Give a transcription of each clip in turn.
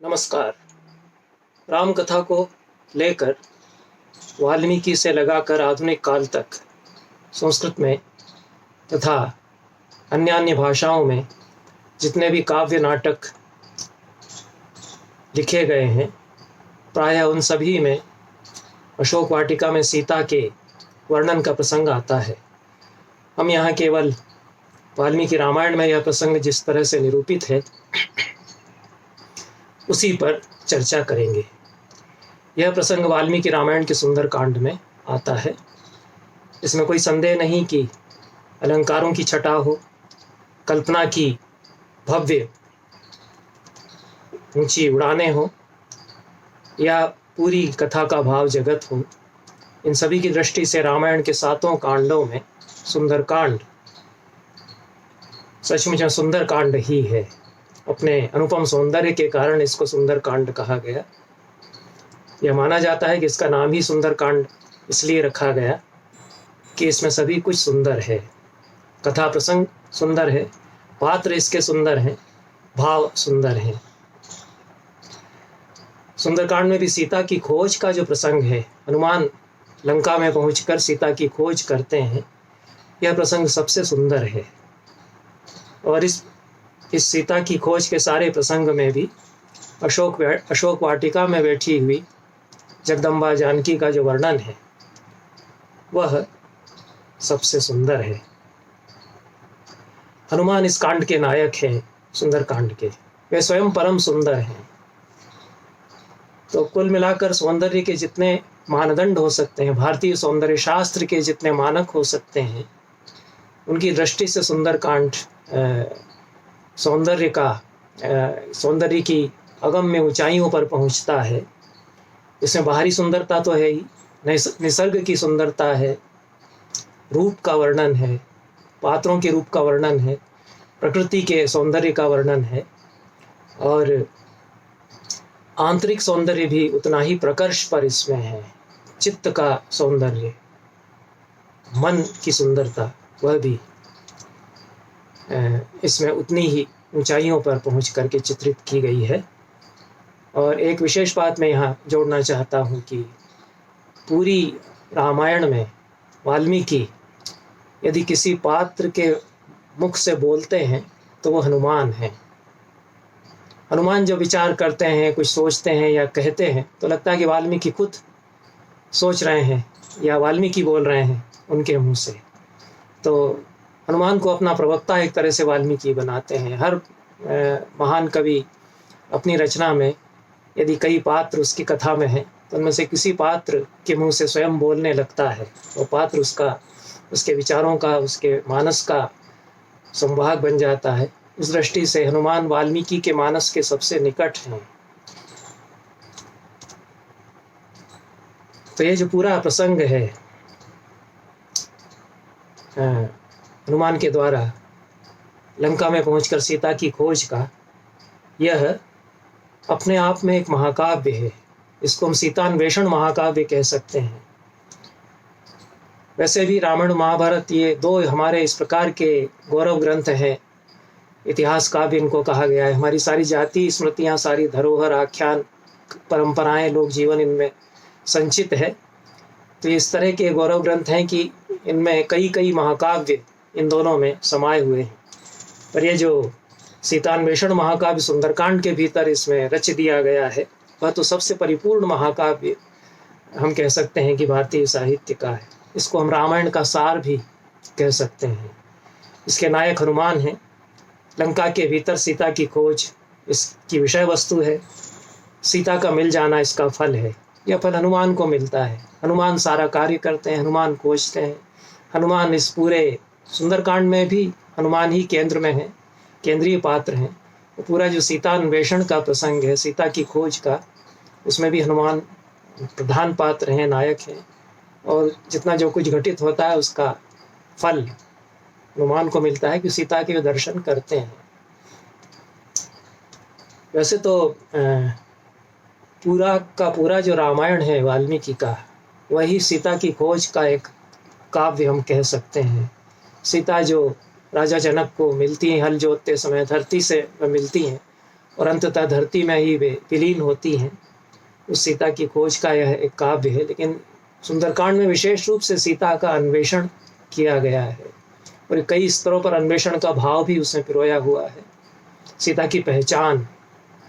नमस्कार। राम कथा को लेकर वाल्मीकि से लगाकर आधुनिक काल तक संस्कृत में तथा अन्य अन्य भाषाओं में जितने भी काव्य नाटक लिखे गए हैं, प्रायः उन सभी में अशोक वाटिका में सीता के वर्णन का प्रसंग आता है। हम यहाँ केवल वाल्मीकि रामायण में यह प्रसंग जिस तरह से निरूपित है उसी पर चर्चा करेंगे। यह प्रसंग वाल्मीकि रामायण के सुंदर कांड में आता है। इसमें कोई संदेह नहीं कि अलंकारों की छटा हो, कल्पना की भव्य ऊंची उड़ानें हो या पूरी कथा का भाव जगत हो, इन सभी की दृष्टि से रामायण के 7 कांडों में सुंदर कांड सचमुच में सुंदर कांड ही है। अपने अनुपम सौंदर्य के कारण इसको सुंदर कांड कहा गया। यह माना जाता है कि इसका नाम ही सुंदर कांड इसलिए रखा गया कि इसमें सभी कुछ सुंदर है। कथा प्रसंग सुंदर है, पात्र इसके सुंदर हैं, भाव सुंदर हैं। सुंदरकांड में भी सीता की खोज का जो प्रसंग है, हनुमान लंका में पहुंचकर सीता की खोज करते हैं, यह प्रसंग सबसे सुंदर है। और इस सीता की खोज के सारे प्रसंग में भी अशोक वाटिका में बैठी हुई जगदम्बा जानकी का जो वर्णन है वह सबसे सुंदर है। हनुमान इस कांड के नायक हैं, सुंदर कांड के। वे स्वयं परम सुंदर हैं। तो कुल मिलाकर सौंदर्य के जितने मानदंड हो सकते हैं, भारतीय सौंदर्य शास्त्र के जितने मानक हो सकते हैं, उनकी दृष्टि से सुंदर कांड सौंदर्य की अगम्य ऊंचाइयों पर पहुंचता है। इसमें बाहरी सुंदरता तो है ही, निसर्ग की सुंदरता है, रूप का वर्णन है, पात्रों के रूप का वर्णन है, प्रकृति के सौंदर्य का वर्णन है, और आंतरिक सौंदर्य भी उतना ही प्रकर्ष पर इसमें है। चित्त का सौंदर्य, मन की सुंदरता, वह भी इसमें उतनी ही ऊंचाइयों पर पहुंच करके चित्रित की गई है। और एक विशेष बात मैं यहाँ जोड़ना चाहता हूँ कि पूरी रामायण में वाल्मीकि यदि किसी पात्र के मुख से बोलते हैं तो वो हनुमान हैं। हनुमान जो विचार करते हैं, कुछ सोचते हैं या कहते हैं, तो लगता है कि वाल्मीकि खुद सोच रहे हैं या वाल्मीकि बोल रहे हैं उनके मुंह से। तो हनुमान को अपना प्रवक्ता एक तरह से वाल्मीकि बनाते हैं। हर महान कवि अपनी रचना में यदि कई पात्र उसकी कथा में हैं तो उनमें से किसी पात्र के मुंह से स्वयं बोलने लगता है। वो पात्र उसके विचारों का, उसके मानस का संवाहक बन जाता है। इस दृष्टि से हनुमान वाल्मीकि के मानस के सबसे निकट हैं। तो ये जो पूरा प्रसंग है हनुमान के द्वारा लंका में पहुंचकर सीता की खोज का, यह अपने आप में एक महाकाव्य है। इसको हम सीतान्वेषण महाकाव्य कह सकते हैं। वैसे भी रामायण महाभारत ये 2 हमारे इस प्रकार के गौरव ग्रंथ हैं। इतिहास काव्य इनको कहा गया है। हमारी सारी जाति स्मृतियाँ, सारी धरोहर, आख्यान, परंपराएं, लोक जीवन इनमें संचित है। तो इस तरह के गौरव ग्रंथ हैं कि इनमें कई महाकाव्य इन दोनों में समाये हुए हैं। पर ये जो सीतान्वेषण महाकाव्य सुंदरकांड के भीतर इसमें रच दिया गया है, वह तो सबसे परिपूर्ण महाकाव्य हम कह सकते हैं कि भारतीय साहित्य का है। इसको हम रामायण का सार भी कह सकते हैं। इसके नायक हनुमान हैं। लंका के भीतर सीता की खोज इसकी विषय वस्तु है। सीता का मिल जाना इसका फल है। यह फल हनुमान को मिलता है। हनुमान सारा कार्य करते हैं, हनुमान खोजते हैं। हनुमान इस पूरे सुंदरकांड में भी हनुमान ही केंद्र में है, केंद्रीय पात्र हैं। तो पूरा जो सीता अन्वेषण का प्रसंग है, सीता की खोज का, उसमें भी हनुमान प्रधान पात्र हैं, नायक हैं। और जितना जो कुछ घटित होता है उसका फल हनुमान को मिलता है कि सीता के दर्शन करते हैं। वैसे तो पूरा का पूरा जो रामायण है वाल्मीकि का, वही सीता की खोज का एक काव्य हम कह सकते हैं। सीता जो राजा जनक को मिलती हैं, हल जोतते समय धरती से मिलती हैं, और अंततः धरती में ही वे विलीन होती हैं। उस सीता की खोज का यह एक काव्य है, लेकिन सुंदरकांड में विशेष रूप से सीता का अन्वेषण किया गया है और कई स्तरों पर अन्वेषण का भाव भी उसमें पिरोया हुआ है। सीता की पहचान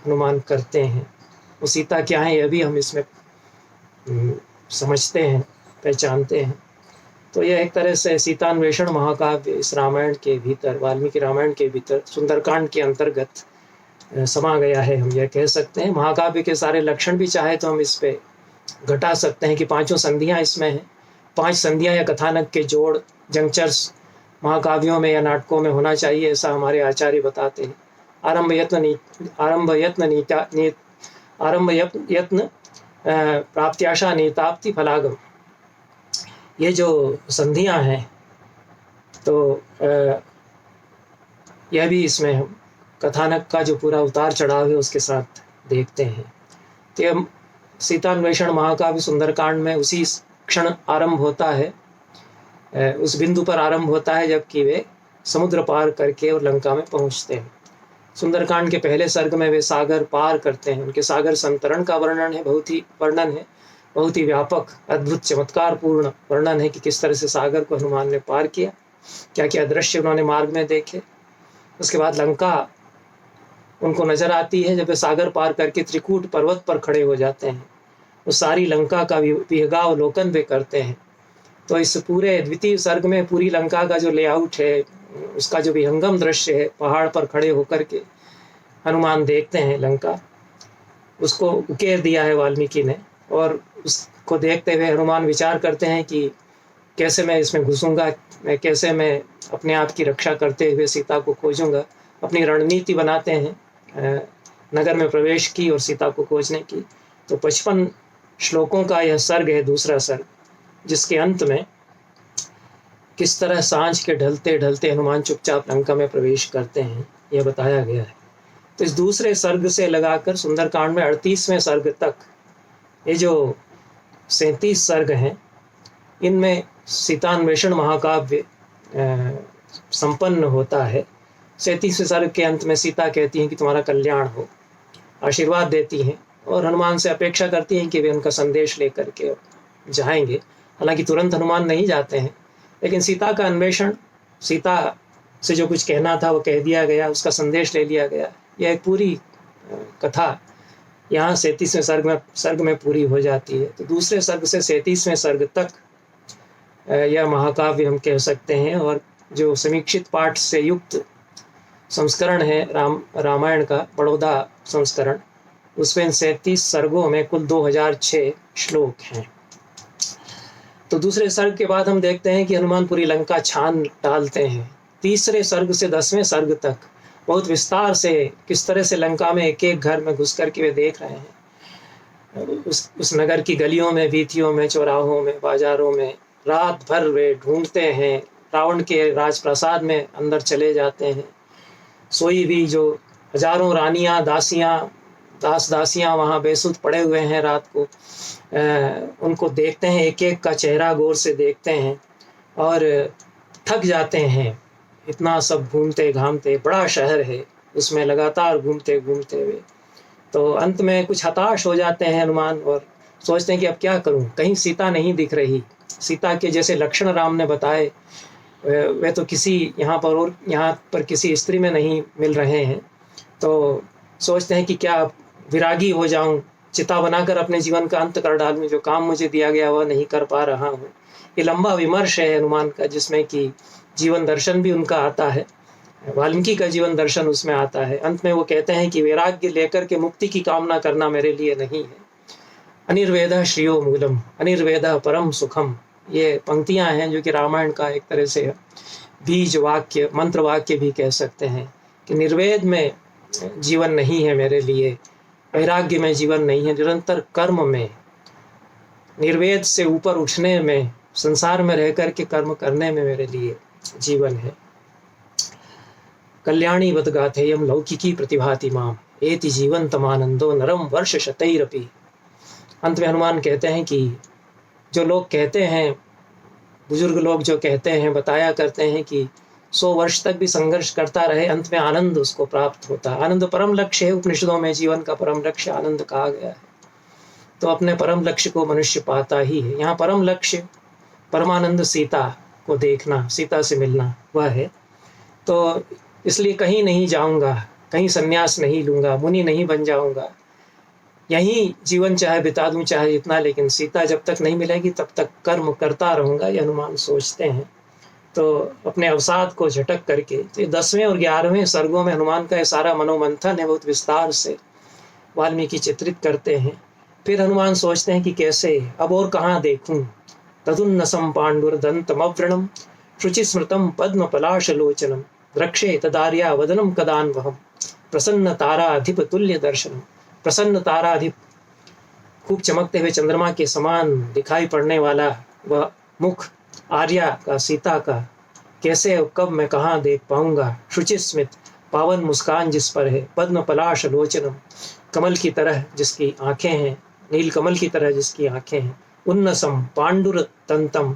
हनुमान करते हैं, वो सीता क्या है यह भी हम इसमें समझते हैं, पहचानते हैं। तो यह एक तरह से सीतान्वेषण महाकाव्य इस रामायण के भीतर, वाल्मीकि रामायण के भीतर सुंदरकांड के अंतर्गत समा गया है, हम यह कह सकते हैं। महाकाव्य के सारे लक्षण भी चाहे तो हम इस पे घटा सकते हैं कि पांचों संधियां इसमें हैं। 5 संधियां या कथानक के जोड़, जंक्चर्स महाकाव्यों में या नाटकों में होना चाहिए, ऐसा हमारे आचार्य बताते हैं। आरंभ यत्न प्राप्त्याशा नीताप्ति फलागम, ये जो संधियां हैं तो यह भी इसमें हम कथानक का जो पूरा उतार चढ़ाव है उसके साथ देखते हैं। तो सीतान्वेषण महाकाव्य सुंदरकांड में उसी क्षण आरंभ होता है, उस बिंदु पर आरंभ होता है जबकि वे समुद्र पार करके और लंका में पहुंचते हैं। सुंदरकांड के पहले सर्ग में वे सागर पार करते हैं, उनके सागर संतरण का वर्णन है, बहुत ही व्यापक, अद्भुत, चमत्कार पूर्ण वर्णन है कि किस तरह से सागर को हनुमान ने पार किया, क्या क्या दृश्य उन्होंने मार्ग में देखे। उसके बाद लंका उनको नजर आती है, जब वे सागर पार करके त्रिकूट पर्वत पर खड़े हो जाते हैं, उस सारी लंका का विहंगावलोकन वे करते हैं। तो इस पूरे द्वितीय सर्ग में पूरी लंका का जो लेआउट है, उसका जो विहंगम दृश्य है, पहाड़ पर खड़े होकर के हनुमान देखते हैं लंका, उसको उकेर दिया है वाल्मीकि ने, और उसको देखते हुए हनुमान विचार करते हैं कि कैसे मैं इसमें घुसूंगा, कैसे मैं अपने आप की रक्षा करते हुए सीता को खोजूंगा। अपनी रणनीति बनाते हैं नगर में प्रवेश की और सीता को खोजने की। तो 55 श्लोकों का यह सर्ग है, दूसरा सर्ग, जिसके अंत में किस तरह सांझ के ढलते ढलते हनुमान चुपचाप लंका में प्रवेश करते हैं, यह बताया गया है। तो इस दूसरे सर्ग से लगाकर सुंदरकांड में 38वें सर्ग तक ये जो 37 सर्ग हैं, इनमें सीतान्वेषण महाकाव्य संपन्न होता है। 37वें सर्ग के अंत में सीता कहती हैं कि तुम्हारा कल्याण हो, आशीर्वाद देती हैं और हनुमान से अपेक्षा करती हैं कि वे उनका संदेश लेकर के जाएंगे। हालांकि तुरंत हनुमान नहीं जाते हैं, लेकिन सीता का अन्वेषण, सीता से जो कुछ कहना था वो कह दिया गया, उसका संदेश ले लिया गया। यह एक पूरी कथा यहाँ 37वें सर्ग में पूरी हो जाती है। तो दूसरे सर्ग से 37वें सर्ग तक यह महाकाव्य हम कह सकते हैं। और जो समीक्षित पाठ से युक्त संस्करण है रामायण का, बड़ौदा संस्करण, उसमें 37 सर्गों में कुल 2006 श्लोक हैं। तो दूसरे सर्ग के बाद हम देखते हैं कि हनुमान पूरी लंका छान डालते हैं। तीसरे सर्ग से 10वें सर्ग तक बहुत विस्तार से किस तरह से लंका में एक एक घर में घुस करके वे देख रहे हैं, उस नगर की गलियों में, वीथियों में, चौराहों में, बाजारों में रात भर वे ढूंढते हैं। रावण के राजप्रासाद में अंदर चले जाते हैं, सोई भी जो हजारों रानियां, दासियां वहाँ बेसुध पड़े हुए हैं रात को, उनको देखते हैं, एक एक का चेहरा गौर से देखते हैं और थक जाते हैं। इतना सब घूमते घामते, बड़ा शहर है, उसमें लगातार घूमते घूमते हुए तो अंत में कुछ हताश हो जाते हैं हनुमान और सोचते हैं कि अब क्या करूं, कहीं सीता नहीं दिख रही। सीता के जैसे लक्षण राम ने बताए वे तो किसी यहाँ पर किसी स्त्री में नहीं मिल रहे हैं। तो सोचते हैं कि क्या विरागी हो जाऊं, चिता बनाकर अपने जीवन का अंत कर डालूं, जो काम मुझे दिया गया वह नहीं कर पा रहा हूँ। ये लंबा विमर्श है हनुमान का, जिसमें कि जीवन दर्शन भी उनका आता है, वाल्मीकि का जीवन दर्शन उसमें आता है। अंत में वो कहते हैं कि वैराग्य लेकर के मुक्ति की कामना करना मेरे लिए नहीं है। अनिर्वेद श्रियो मूलम, अनिर्वेद परम सुखम, ये पंक्तियां हैं जो कि रामायण का एक तरह से बीज वाक्य, मंत्र वाक्य भी कह सकते हैं कि निर्वेद में जीवन नहीं है मेरे लिए, वैराग्य में जीवन नहीं है, निरंतर कर्म में, निर्वेद से ऊपर उठने में, संसार में रह कर के कर्म करने में मेरे लिए जीवन है। कल्याणी वद गाथेयम लौकिकी प्रतिभाति माम एति जीवन तमानंदो नरम वर्ष शतैरपि। अंत में हनुमान कहते हैं कि जो लोग कहते हैं, बुजुर्ग लोग जो कहते हैं, बताया करते हैं कि 100 वर्ष तक भी संघर्ष करता रहे, अंत में आनंद उसको प्राप्त होता है। आनंद परम लक्ष्य है, उपनिषदों में जीवन का परम लक्ष्य आनंद कहा गया है। तो अपने परम लक्ष्य को मनुष्य पाता ही है। यहाँ परम लक्ष्य परमानंद सीता को देखना, सीता से मिलना वह है। तो इसलिए कहीं नहीं जाऊंगा, कहीं संन्यास नहीं लूंगा, मुनि नहीं बन जाऊंगा, यहीं जीवन चाहे बिता दूं चाहे जितना, लेकिन सीता जब तक नहीं मिलेगी तब तक कर्म करता रहूंगा, ये हनुमान सोचते हैं। तो अपने अवसाद को झटक करके, तो 10वें और 11वें सर्गों में हनुमान का ये सारा मनोमंथन है, बहुत विस्तार से वाल्मीकि चित्रित करते हैं। फिर हनुमान सोचते हैं कि कैसे अब और कहाँ देखूं। तदुन्नसम पाण्डुर्दन्तमव्रणम शुचिस्मृतं पद्मपलाशलोचनम द्रक्षे तदार्या वदनम कदान्वहम प्रसन्न ताराधिप तुल्य दर्शनम। प्रसन्न ताराधिप, खूब चमकते हुए चंद्रमा के समान दिखाई पड़ने वाला वह मुख आर्या का, सीता का, कैसे कब मैं कहाँ देख पाऊंगा। शुचिस्मित, पावन मुस्कान जिस पर है। पद्म पलाश लोचनम, कमल की तरह जिसकी आंखें हैं, नील कमल की तरह जिसकी आंखें हैं। उन्नसम पांडुर तंतम,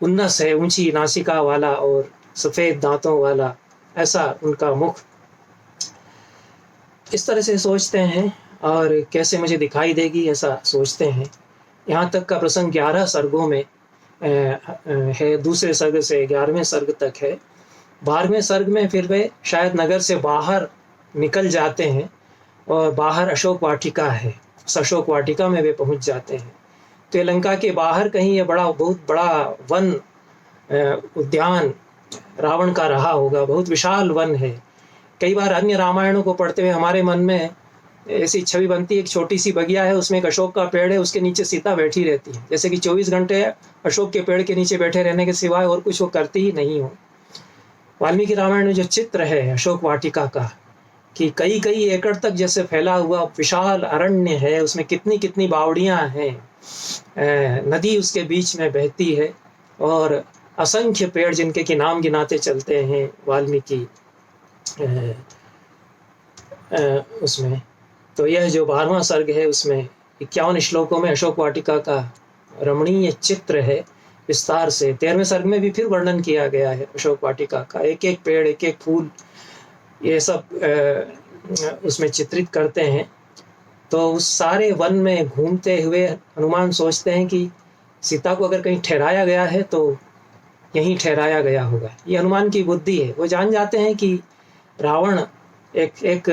उन्नस है ऊंची नासिका वाला और सफेद दांतों वाला, ऐसा उनका मुख। इस तरह से सोचते हैं और कैसे मुझे दिखाई देगी ऐसा सोचते हैं। यहाँ तक का प्रसंग 11 सर्गों में है, दूसरे सर्ग से 11वें सर्ग तक है। 12वें सर्ग में फिर वे शायद नगर से बाहर निकल जाते हैं और बाहर अशोक वाटिका है, उस अशोक वाटिका में वे पहुंच जाते हैं। तो ये लंका के बाहर कहीं ये बहुत बड़ा वन उद्यान रावण का रहा होगा, बहुत विशाल वन है। कई बार अन्य रामायणों को पढ़ते हुए हमारे मन में ऐसी छवि बनती है, एक छोटी सी बगिया है, उसमें एक अशोक का पेड़ है, उसके नीचे सीता बैठी रहती है, जैसे कि 24 घंटे अशोक के पेड़ के नीचे बैठे रहने के सिवाय और कुछ वो करती ही नहीं हो। वाल्मीकि रामायण में जो चित्र है अशोक वाटिका का, कि कई कई एकड़ तक जैसे फैला हुआ विशाल अरण्य है, उसमें कितनी कितनी बावड़ियां हैं, नदी उसके बीच में बहती है और असंख्य पेड़ जिनके कि नाम गिनाते चलते हैं वाल्मीकि उसमें। तो यह जो 12वां सर्ग है उसमें 51 श्लोकों में अशोक वाटिका का रमणीय चित्र है विस्तार से। 13वें सर्ग में भी फिर वर्णन किया गया है अशोक वाटिका का, एक एक पेड़, एक एक फूल, ये सब उसमें चित्रित करते हैं। तो उस सारे वन में घूमते हुए हनुमान सोचते हैं कि सीता को अगर कहीं ठहराया गया है तो यहीं ठहराया गया होगा। ये हनुमान की बुद्धि है। वो जान जाते हैं कि रावण एक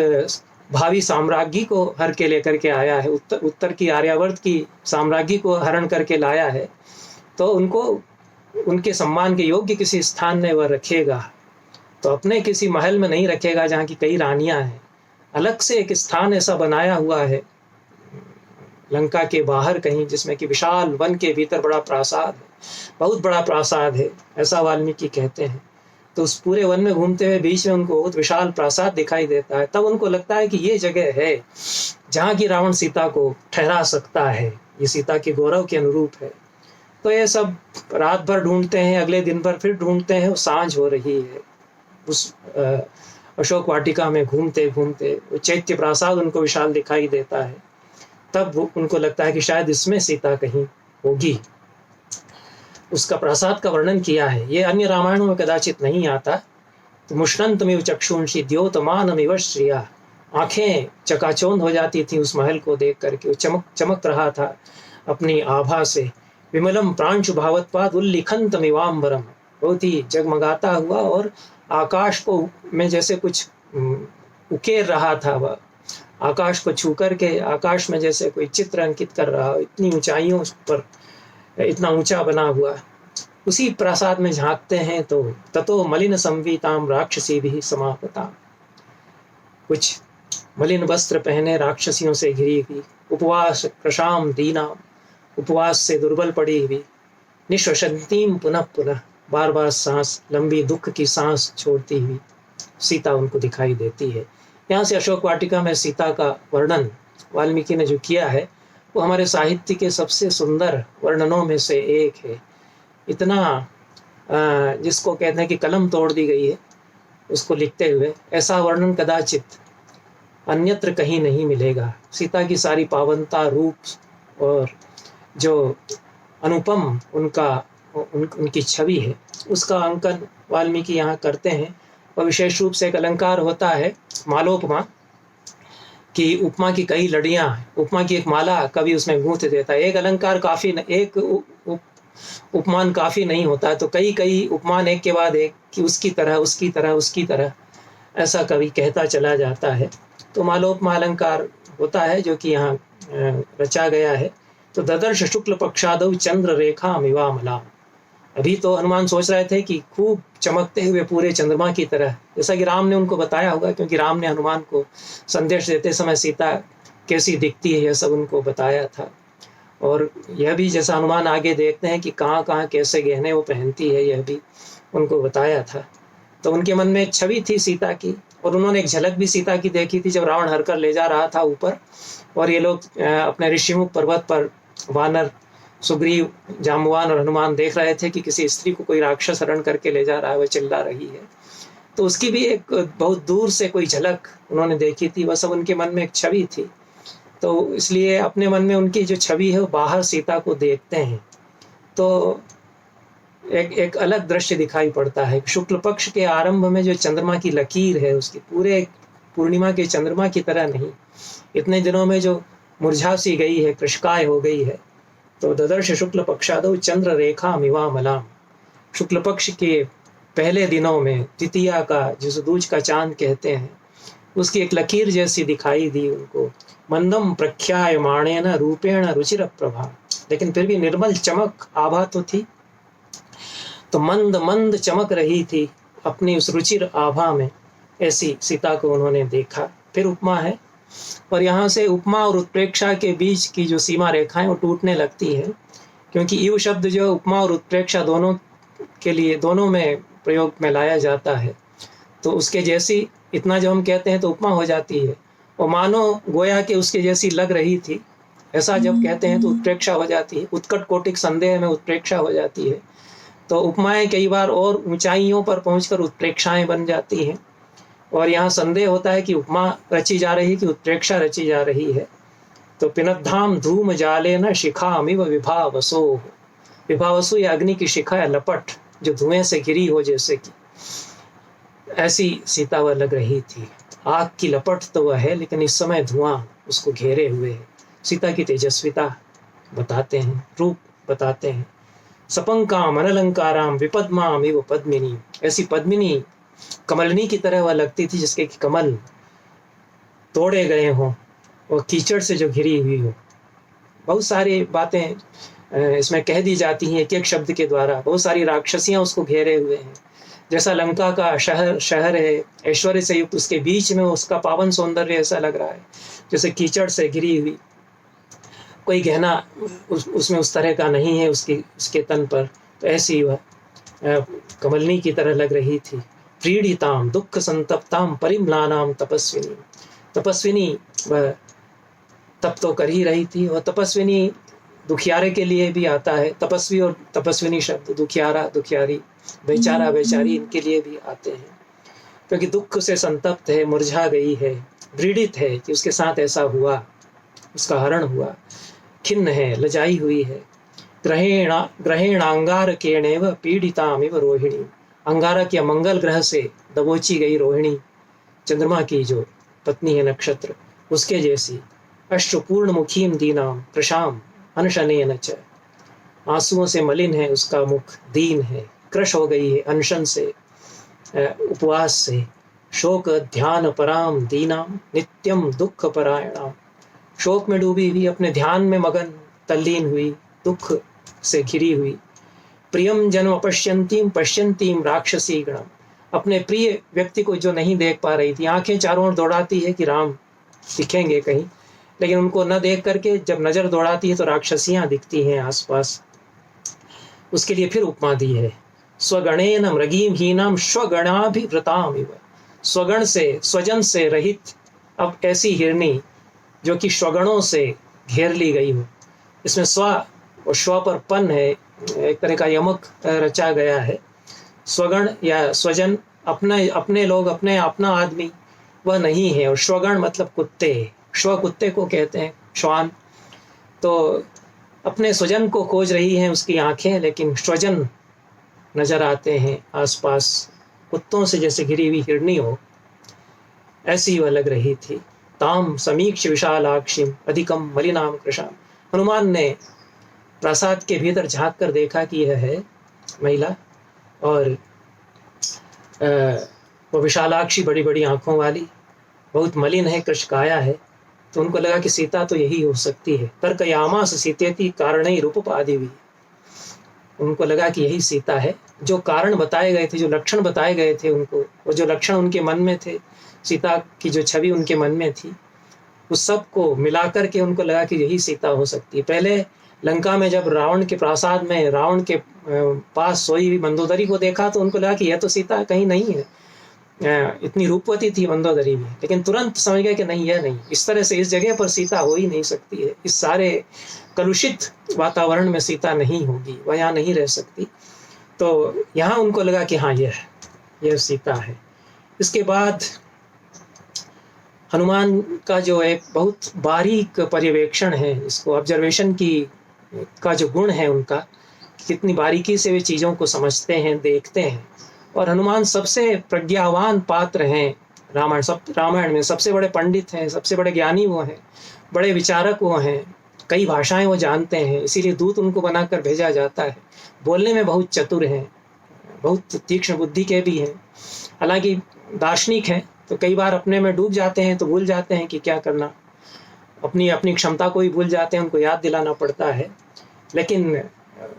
भावी साम्राज्ञी को हर के लेकर के आया है, उत्तर की आर्यावर्त की साम्राज्ञी को हरण करके लाया है, तो उनको उनके सम्मान के योग्य किसी स्थान में वह रखेगा। तो अपने किसी महल में नहीं रखेगा जहाँ की कई रानियां हैं, अलग से एक स्थान ऐसा बनाया हुआ है लंका के बाहर कहीं, जिसमें कि विशाल वन के भीतर बड़ा प्रासाद है, बहुत बड़ा प्रासाद है, ऐसा वाल्मीकि कहते हैं। तो उस पूरे वन में घूमते हुए बीच में उनको बहुत विशाल प्रासाद दिखाई देता है। तब उनको लगता है कि ये जगह है जहाँ की रावण सीता को ठहरा सकता है, ये सीता के गौरव के अनुरूप है। तो ये सब रात भर ढूंढते हैं, अगले दिन भर फिर ढूंढते हैं, सांझ हो रही है। उस अशोक वाटिका में घूमते घूमते चैत्य प्रासाद उनको विशाल दिखाई देता है। तब उनको लगता है कि शायद इसमें सीता कहीं होगी। उसका प्रासाद का वर्णन किया है, ये अन्य रामायणों में कदाचित नहीं आता। तो मुष्णंतमिव चक्षुंषि द्योतमानमिव श्रिया, आंखें चकाचौंध हो जाती थी उस महल को देख करके। वो चमक रहा था अपनी आभा से। विमलम प्रांशु भावत्वाद उल्लिखंतमिवांबरम, बहुत ही जगमगाता हुआ और आकाश को में जैसे कुछ उकेर रहा था। वह आकाश को छू करके आकाश में जैसे कोई चित्र अंकित कर रहा हो, इतनी ऊंचाइयों पर इतना ऊंचा बना हुआ। उसी प्रासाद में झांकते हैं तो ततो मलिन संवीताम राक्षसी भी समापता, कुछ मलिन वस्त्र पहने राक्षसियों से घिरी हुई, उपवास प्रशाम दीना, उपवास से दुर्बल पड़ी हुई, निश्वसंतीम पुनः पुनः, बार बार सांस, लंबी दुख की सांस छोड़ती हुई सीता उनको दिखाई देती है। यहाँ से अशोक वाटिका में सीता का वर्णन वाल्मीकि ने जो किया है वो हमारे साहित्य के सबसे सुंदर वर्णनों में से एक है। इतना जिसको कहते हैं कि कलम तोड़ दी गई है उसको लिखते हुए, ऐसा वर्णन कदाचित अन्यत्र कहीं नहीं मिलेगा। सीता की सारी पावनता, रूप और जो अनुपम उनकी छवि है, उसका अंकन वाल्मीकि यहाँ करते हैं वह विशेष रूप से एक अलंकार होता है मालोपमा, कि उपमा की कई लड़ियाँ, उपमा की एक माला कवि उसमें गूँथ देता है। एक अलंकार काफ़ी एक उपमान काफ़ी नहीं होता है, तो कई कई उपमान एक के बाद एक, कि उसकी तरह उसकी तरह उसकी तरह, ऐसा कवि कहता चला जाता है। तो मालोपमा अलंकार होता है जो कि यहाँ रचा गया है। तो ददर्श शुक्ल पक्षादौ चंद्र रेखा मिवामला, अभी तो हनुमान सोच रहे थे कि खूब चमकते हुए पूरे चंद्रमा की तरह, जैसा कि राम ने उनको बताया होगा, क्योंकि राम ने हनुमान को संदेश देते समय सीता कैसी दिखती है यह सब उनको बताया था। और यह भी जैसा हनुमान आगे देखते हैं कि कहाँ कहाँ कैसे गहने वो पहनती है, यह भी उनको बताया था। तो उनके मन में एक छवि थी सीता की, और उन्होंने एक झलक भी सीता की देखी थी जब रावण हर कर ले जा रहा था ऊपर, और ये लोग अपने ऋषिमुख पर्वत पर वानर सुग्रीव, जाम्बवान और हनुमान देख रहे थे कि किसी स्त्री को कोई राक्षस हरण करके ले जा रहा है, वह चिल्ला रही है। तो उसकी भी एक बहुत दूर से कोई झलक उन्होंने देखी थी, वह सब उनके मन में एक छवि थी। तो इसलिए अपने मन में उनकी जो छवि है वो बाहर सीता को देखते हैं, तो एक अलग दृश्य दिखाई पड़ता है। शुक्ल पक्ष के आरंभ में जो चंद्रमा की लकीर है उसकी पूरे पूर्णिमा के चंद्रमा की तरह नहीं, इतने दिनों में जो मुरझा सी गई है, कृशकाय हो गई है। तो ददर्श शुक्ल पक्षादौ चंद्र रेखा मिवामलाम, शुक्ल पक्ष के पहले दिनों में द्वितीया का, जिस दूज का चांद कहते हैं, उसकी एक लकीर जैसी दिखाई दी उनको। मंदम प्रख्यायमाणेन रूपेण रुचिर प्रभा, लेकिन फिर भी निर्मल चमक आभा तो थी, तो मंद मंद चमक रही थी अपनी उस रुचिर आभा में, ऐसी सीता को उन्होंने देखा। फिर उपमा है, और यहाँ से उपमा और उत्प्रेक्षा के बीच की जो सीमा रेखाएं वो टूटने लगती है, क्योंकि इव शब्द जो उपमा और उत्प्रेक्षा दोनों के लिए, दोनों में प्रयोग में लाया जाता है। तो उसके जैसी इतना जब हम कहते हैं तो उपमा हो जाती है, और मानो गोया के उसके जैसी लग रही थी, ऐसा जब कहते हैं तो उत्प्रेक्षा हो जाती है। उत्कट कोटिक संदेह में उत्प्रेक्षा हो जाती है। तो उपमाएं कई बार और ऊंचाइयों पर पहुंचकर उत्प्रेक्षाएं बन जाती हैं, और यहाँ संदेह होता है कि उपमा रची जा रही है कि उत्प्रेक्षा रची जा रही है। तो पिनद्धाम धूम जाले न शिखामिव विभावसो, विभावसु या अग्नि की शिखा या लपट जो धुएं से घिरी हो, जैसे कि ऐसी सीता वह लग रही थी। आग की लपट तो वह है, लेकिन इस समय धुआं उसको घेरे हुए है। सीता की तेजस्विता बताते हैं, रूप बताते हैं। सपंकाम अनलंकाराम विपद्माम इव पद्मिनी, ऐसी पद्मिनी कमलनी की तरह वह लगती थी जिसके कमल तोड़े गए हों और कीचड़ से जो घिरी हुई हो। बहुत सारी बातें इसमें कह दी जाती हैं एक एक शब्द के द्वारा। बहुत सारी राक्षसियां उसको घेरे हुए हैं, जैसा लंका का शहर है ऐश्वर्य से युक्त, उसके बीच में उसका पावन सौंदर्य ऐसा लग रहा है जैसे कीचड़ से घिरी हुई, कोई गहना उसमें उस तरह का नहीं है उसके तन पर। तो ऐसी वह कमलनी की तरह लग रही थी। प्रीडिताम दुख संतप्ताम परिम्लानाम तपस्विनी, तपस्विनी वह तप तो कर ही रही थी। और तपस्विनी दुखियारे के लिए भी आता है, तपस्वी और तपस्विनी शब्द, दुखियारा दुखियारी, बेचारा बेचारी, इनके लिए भी आते हैं, क्योंकि दुख से संतप्त है, मुरझा गई है, व्रीडित है कि उसके साथ ऐसा हुआ, उसका हरण हुआ, खिन्न है, लजाई हुई है। ग्रहेण अंगारकेणेव पीड़ितामिव रोहिणी, अंगारक या मंगल ग्रह से दबोची गई रोहिणी, चंद्रमा की जो पत्नी है नक्षत्र, उसके जैसी। अश्रुपूर्ण मुखीम दीनाम प्रशाम अनशनेन च, आंसुओं से मलिन है उसका मुख, दीन है, क्रश हो गई है अनशन से, उपवास से। शोक ध्यान पराम दीनाम नित्यम दुख परायणाम, शोक में डूबी हुई, अपने ध्यान में मगन, तल्लीन हुई, दुख से घिरी हुई। प्रियम जन्म पश्यंतीम पश्यंतीम राक्षसी गणम, अपने प्रिय व्यक्ति को जो नहीं देख पा रही थी, आंखें चारों ओर दौड़ाती है कि राम दिखेंगे कहीं, लेकिन उनको न देख करके जब नजर दौड़ाती है तो राक्षसियां दिखती हैं आसपास। उसके लिए फिर उपमा दी है, स्वगणेन मृगीम हीनाम स्वगणाभिवृताम इव, स्वगण से, स्वजन से रहित अब ऐसी हिरनी जो कि स्वगणों से घेर ली गई हो। इसमें स्व और श्व पर पन है, एक तरह का यमक रचा गया है। स्वगण या स्वजन, अपने लोग, अपना आदमी वह नहीं है, और स्वगण मतलब कुत्ते, श्व कुत्ते को कहते हैं, श्वान। तो अपने स्वजन को खोज रही हैं उसकी आंखें, लेकिन स्वजन नजर आते हैं आसपास, कुत्तों से जैसे घिरी हुई हिरनी हो, ऐसी वह लग रही थी। ताम समीक्ष विशालाक्षिम अधिकम मलिनाम कृशाम। हनुमान ने प्रासाद के भीतर झांक कर देखा कि यह है महिला, और वो विशालाक्षी, बड़ी बड़ी आंखों वाली, बहुत मलिन है, कृशकाया है। तो उनको लगा कि सीता तो यही हो सकती है। तर्कयामास सीतेति कारणै रूपपादिभिः। उनको लगा कि यही सीता है। जो कारण बताए गए थे, जो लक्षण बताए गए थे उनको, वो जो लक्षण उनके मन में थे, सीता की जो छवि उनके मन में थी, उस सब को मिलाकर के उनको लगा कि यही सीता हो सकती है। पहले लंका में जब रावण के प्रासाद में रावण के पास सोई हुई मंदोदरी को देखा तो उनको लगा कि यह तो सीता कहीं नहीं है, इतनी रूपवती थी मंदोदरी भी, लेकिन तुरंत समझ गए कि नहीं, यह नहीं, इस तरह से इस जगह पर सीता हो ही नहीं सकती है। इस सारे कलुषित वातावरण में सीता नहीं होगी, वह यहाँ नहीं रह सकती। तो यहाँ उनको लगा कि हाँ, यह सीता है। इसके बाद हनुमान का जो एक बहुत बारीक पर्यवेक्षण है, इसको ऑब्जर्वेशन का जो गुण है उनका, कितनी बारीकी से वे चीज़ों को समझते हैं, देखते हैं। और हनुमान सबसे प्रज्ञावान पात्र हैं रामायण में, सबसे बड़े पंडित हैं, सबसे बड़े ज्ञानी वो हैं, बड़े विचारक वो हैं, कई भाषाएं वो जानते हैं, इसीलिए दूत उनको बनाकर भेजा जाता है। बोलने में बहुत चतुर हैं, बहुत तीक्ष्ण बुद्धि के भी हैं, हालांकि दार्शनिक हैं, तो कई बार अपने में डूब जाते हैं, तो भूल जाते हैं कि क्या करना, अपनी अपनी क्षमता को ही भूल जाते हैं, उनको याद दिलाना पड़ता है। लेकिन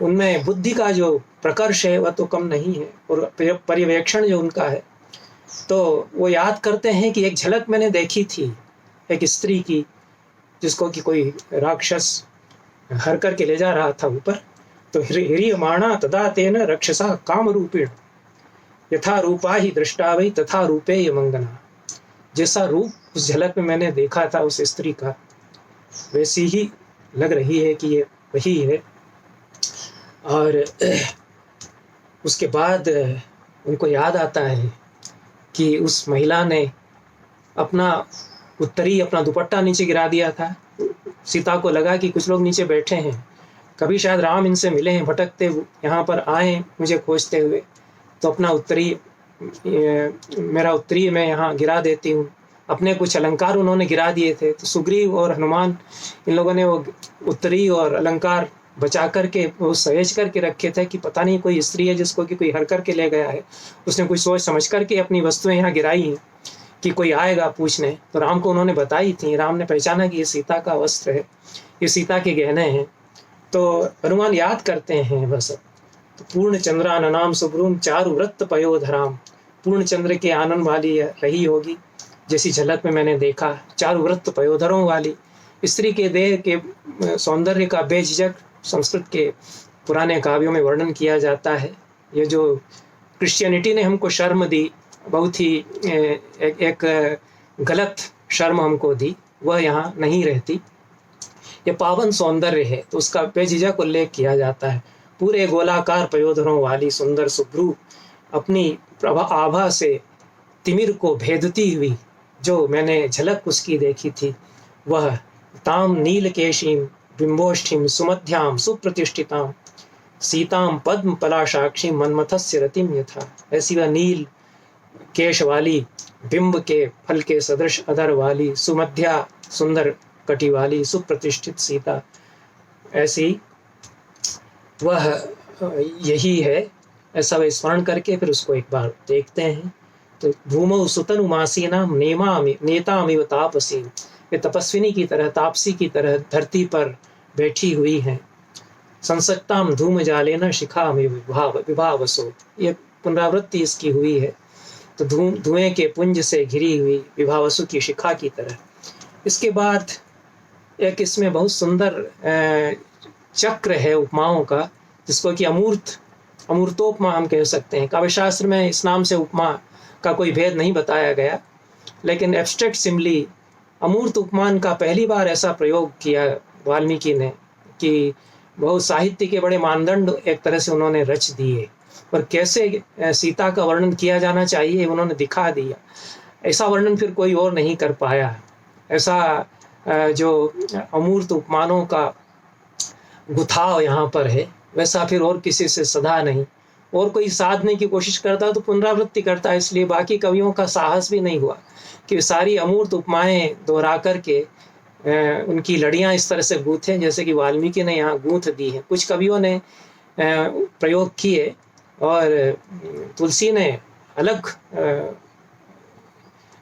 उनमें बुद्धि का जो प्रकर्ष है वह तो कम नहीं है, और पर्यवेक्षण जो उनका है, तो वो याद करते हैं कि एक झलक मैंने देखी थी एक स्त्री की, जिसको कि कोई राक्षस हर करके ले जा रहा था ऊपर। तो ह्रियमाणा तदा तेन रक्षसा काम रूपेण यथा रूपा ही दृष्टा वही तथा रूपे ये मंगना। जैसा रूप उस झलक में मैंने देखा था उस स्त्री का, वैसी ही लग रही है कि ये वही है। और उसके बाद उनको याद आता है कि उस महिला ने अपना अपना दुपट्टा नीचे गिरा दिया था। सीता को लगा कि कुछ लोग नीचे बैठे हैं, कभी शायद राम इनसे मिले हैं, भटकते यहाँ पर आए मुझे खोजते हुए, तो अपना मेरा उत्तरी मैं यहाँ गिरा देती हूँ। अपने कुछ अलंकार उन्होंने गिरा दिए थे, तो सुग्रीव और हनुमान इन लोगों ने वो उत्तरी और अलंकार बचा करके वो सहेज करके रखे थे कि पता नहीं कोई स्त्री है जिसको कि कोई हर करके ले गया है, उसने कुछ सोच समझ करके अपनी वस्तुएं यहाँ गिराई हैं कि कोई आएगा पूछने। तो राम को उन्होंने बताई थी, राम ने पहचाना कि ये सीता का वस्त्र है, ये सीता के गहने हैं। तो हनुमान याद करते हैं बस। तो पूर्ण चंद्राननाम सुभ्रूम चारु वृत्त पयोधराम। पूर्ण चंद्र के आनंद वाली रही होगी, जैसी झलक में मैंने देखा, चारु वृत्त पयोधरों वाली स्त्री के देह के सौंदर्य का बेझिझक संस्कृत के पुराने काव्यों में वर्णन किया जाता है। ये जो क्रिश्चियनिटी ने हमको शर्म दी, बहुत ही एक गलत शर्म हमको दी, वह यहाँ नहीं रहती। ये पावन सौंदर्य है, तो उसका बेझिझक उल्लेख किया जाता है। पूरे गोलाकार पयोधरों वाली सुंदर सुभ्रू, अपनी आभा से तिमिर को भेदती हुई जो मैंने झलक उसकी देखी थी, वह ताम नीलकेशीम बिंबोष्ठीम सुमध्याम सुप्रतिष्ठिताम सीताम पद्म पलाशाक्षी मनमथस्य रतिम यथा। ऐसी वह नील केश वाली, बिंब के फल के सदृश अधर वाली, सुमध्या सुंदर कटी वाली सुप्रतिष्ठित सीता, ऐसी वह यही है। ऐसा वे स्मरण करके फिर उसको एक बार देखते हैं। तो भूमौ सुतनुमासीनाम नेतामिव तापसीन, वे तपस्विनी की तरह, तापसी की तरह धरती पर बैठी हुई हैं। संसक्ताम धूम जालेन शिखामिव विभावसो, ये पुनरावृत्ति इसकी हुई है। तो धुएं के पुंज से घिरी हुई विभावसु की शिखा की तरह। इसके बाद एक इसमें बहुत सुंदर चक्र है उपमाओं का, जिसको कि अमूर्तोपमा हम कह सकते हैं। काव्यशास्त्र में इस नाम से उपमा का कोई भेद नहीं बताया गया, लेकिन एब्स्ट्रैक्ट सिम्बली अमूर्त उपमान का पहली बार ऐसा प्रयोग किया वाल्मीकि ने कि बहुत साहित्य के बड़े मानदंड एक तरह से उन्होंने रच दिए, और कैसे सीता का वर्णन किया जाना चाहिए उन्होंने दिखा दिया। ऐसा वर्णन फिर कोई और नहीं कर पाया। ऐसा जो अमूर्त उपमानों का गुथाव यहाँ पर है, वैसा फिर और किसी से सधा नहीं। और कोई साधने की कोशिश करता तो पुनरावृत्ति करता, इसलिए बाकी कवियों का साहस भी नहीं हुआ कि सारी अमूर्त उपमाएं दोहरा करके उनकी लड़ियां इस तरह से गूंथें जैसे कि वाल्मीकि ने यहाँ गूंथ दी है। कुछ कवियों ने प्रयोग किए और तुलसी ने अलग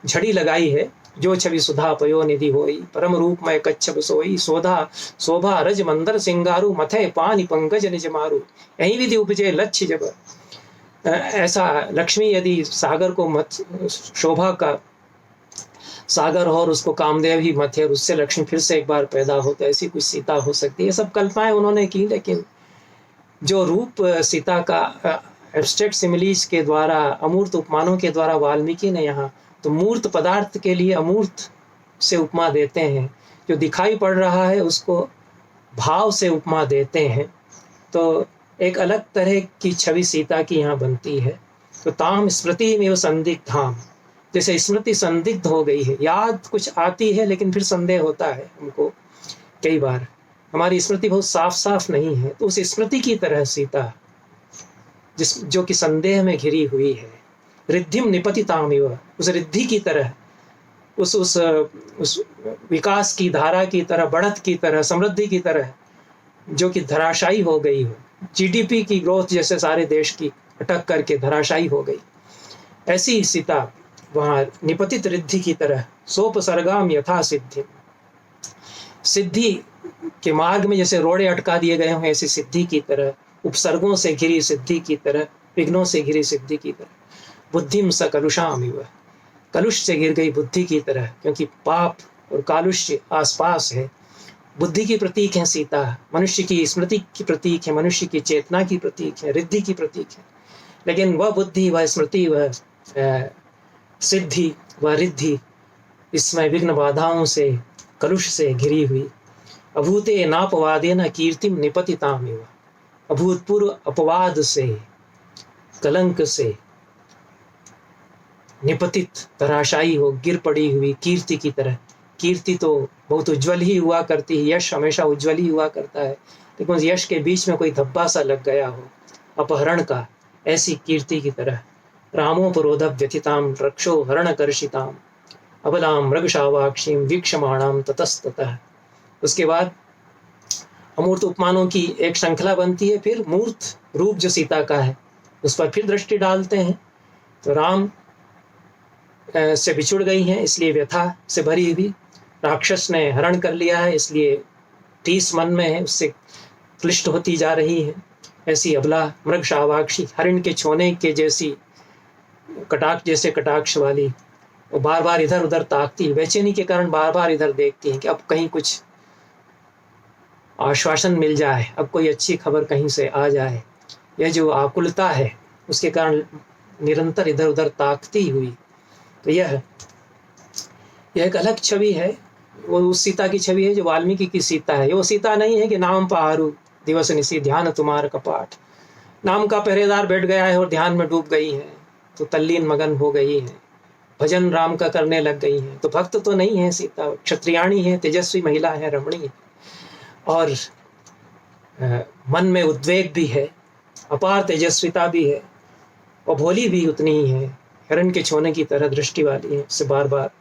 झड़ी लगाई है। जो छवि सुधा पयो निधि होई, परम रूप में कच्छप सोई, सोधा शोभा रज मंदर सिंगारू, मथे पानी पंकज निज मारू, यही विधि उपजे लक्ष्य जब। ऐसा लक्ष्मी यदि सागर को मत शोभा का सागर हो और उसको कामदेव ही मथे और उससे लक्ष्मी फिर से एक बार पैदा हो, तो ऐसी कुछ सीता हो सकती है। ये सब कल्पनाएं उन्होंने की, लेकिन जो रूप सीता का एब्स्ट्रैक्ट सिमिलीज के द्वारा, अमूर्त उपमानों के द्वारा वाल्मीकि ने यहाँ तो मूर्त पदार्थ के लिए अमूर्त से उपमा देते हैं, जो दिखाई पड़ रहा है उसको भाव से उपमा देते हैं। तो एक अलग तरह की छवि सीता की यहाँ बनती है। तो ताम स्मृति में वो संदिग्धाम, जैसे स्मृति संदिग्ध हो गई है, याद कुछ आती है लेकिन फिर संदेह होता है हमको। कई बार हमारी स्मृति बहुत साफ साफ नहीं है, तो उस स्मृति की तरह सीता जो कि संदेह में घिरी हुई है। रिद्धिम निपतितामिव, उस रिद्धि की तरह, उस विकास की धारा की तरह, बढ़त की तरह, समृद्धि की तरह, जो कि धराशायी हो गई हो। जीडीपी की ग्रोथ जैसे सारे देश की अटक करके धराशायी हो गई, ऐसी सीता वहाँ निपतित रिद्धि की तरह। सोपसर्गाम यथा सिद्धि, सिद्धि के मार्ग में जैसे रोड़े अटका दिए गए हों, ऐसी सिद्धि की तरह, उपसर्गों से घिरी सिद्धि की तरह, विघ्नों से घिरी सिद्धि की तरह। बुद्धिम स कलुषामिव, कलुष से घिर गई बुद्धि की तरह, क्योंकि पाप और कालुष्य आसपास है। बुद्धि की प्रतीक है सीता, मनुष्य की स्मृति की प्रतीक है, मनुष्य की चेतना की प्रतीक है, रिद्धि की प्रतीक है। लेकिन वह बुद्धि, वह स्मृति, वह सिद्धि, वह रिद्धि इसमें विघ्न बाधाओं से, कलुष से घिरी हुई। अभूते नापवादे न कीर्तिम निपतितामिव, अभूतपूर्व अपवाद से, कलंक से निपतित, धराशायी हो, गिर पड़ी हुई कीर्ति की तरह। कीर्ति तो बहुत उज्जवल ही हुआ करती है, यश हमेशा उज्जवल ही हुआ करता है, लेकिन उस यश के बीच में कोई धब्बा सा लग गया हो अपहरण का, ऐसी कीर्ति की तरह। रामोपरोध व्यथिताम रक्षो हरण कर्षिताम, अबलाम मृगशावाक्षीम वीक्षमाणाम ततस्ततः। उसके बाद अमूर्त उपमानों की एक श्रृंखला बनती है। फिर मूर्त रूप जो सीता का है उस पर फिर दृष्टि डालते हैं। तो राम से बिछुड़ गई हैं, इसलिए व्यथा से भरी हुई। राक्षस ने हरण कर लिया है, इसलिए टीस मन में है, उससे क्लिष्ट होती जा रही है। ऐसी अबला मृग शावाक्षी, हरिण के छोने के जैसी कटाक्ष, जैसे कटाक्ष वाली, वो बार बार इधर उधर ताकती, बेचैनी के कारण बार बार इधर देखती हैं कि अब कहीं कुछ आश्वासन मिल जाए, अब कोई अच्छी खबर कहीं से आ जाए। यह जो आकुलता है उसके कारण निरंतर इधर उधर ताकती हुई। तो यह एक अलग छवि है, वो उस सीता की छवि है जो वाल्मीकि की सीता है। वो सीता नहीं है कि नाम पहारू दिवस निसी ध्यान तुम्हार कपाट, नाम का पहरेदार बैठ गया है और ध्यान में डूब गई है, तो तल्लीन मगन हो गई है, भजन राम का करने लग गई है। तो भक्त तो नहीं है सीता, क्षत्रियाणी है, तेजस्वी महिला है, रमणी है, और मन में उद्वेग भी है, अपार तेजस्विता भी है, और भोली भी उतनी ही है, हिरण के छोने की तरह दृष्टि वाली है। उससे बार बार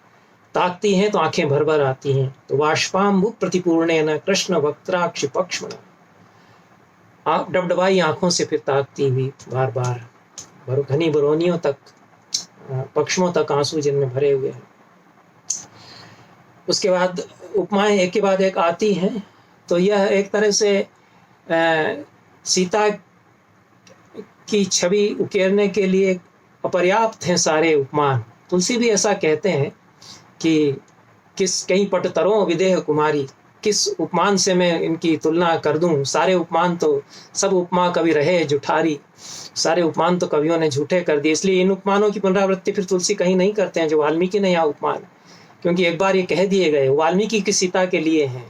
ताकती हैं तो आंखें भर भर आती हैं। तो वाष्पाम्बु प्रतिपूर्णेन कृष्ण वक्त्राक्ष पक्ष्मणा, आप डबडबाई आंखों से फिर ताकती हुई बार बार घनी बरौनियों तक, पक्ष्मों तक आंसू जिनमें भरे हुए हैं। उसके बाद उपमाएं एक के बाद एक आती हैं। तो यह एक तरह से सीता की छवि उकेरने के लिए अपर्याप्त हैं सारे उपमान। तुलसी भी ऐसा कहते हैं कि किस कहीं पटतरों विदेह कुमारी, किस उपमान से मैं इनकी तुलना कर दूं। सारे उपमान तो, सब उपमा कवि रहे जुठारी, सारे उपमान तो कवियों ने झूठे कर दिए, इसलिए इन उपमानों की पुनरावृत्ति फिर तुलसी कहीं नहीं करते हैं जो वाल्मीकि ने यहाँ उपमान, क्योंकि एक बार ये कह दिए गए वाल्मीकि की सीता के लिए हैं,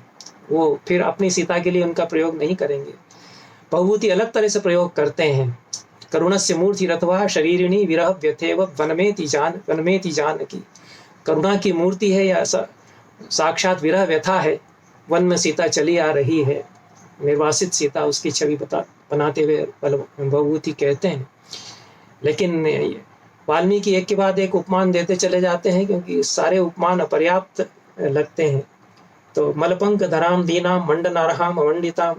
वो फिर अपनी सीता के लिए उनका प्रयोग नहीं करेंगे। बहुभूति अलग तरह से प्रयोग करते हैं। करुणस्य मूर्ति रथवा शरीरिणी विरह व्यथेव वनमेति जानकी, करुणा की मूर्ति है या साक्षात विरह व्यथा है, वन में सीता चली आ रही है, निर्वासित सीता, उसकी छवि बनाते हुए भवभूति कहते हैं। लेकिन वाल्मीकि एक के बाद एक उपमान देते चले जाते हैं, क्योंकि सारे उपमान अपर्याप्त लगते हैं। तो मलपंक धराम दीनाम मंडनारहाम अमंडिताम,